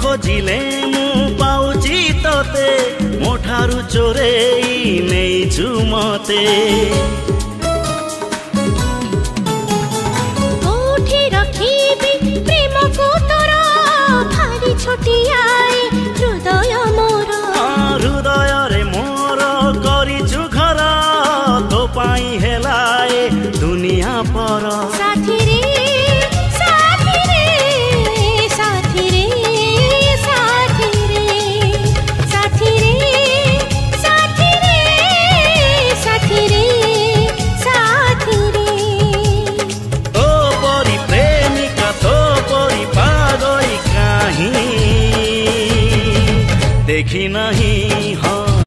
खोजिले मु पाउची तोते मोठारु चोरेई नेइछु मते कोठी रखिबी प्रेम को तोरा भारी छोटियाए हृदय मोर हृदय रे मोर करिछु घर तो पाई हेलाए दुनिया पर साथी रे साथी रे साथी रे साथी रे साथी रे साथी रे साथी रे साथी रे तो परी प्रेमिका तो परी पागल कहीं देखी नहीं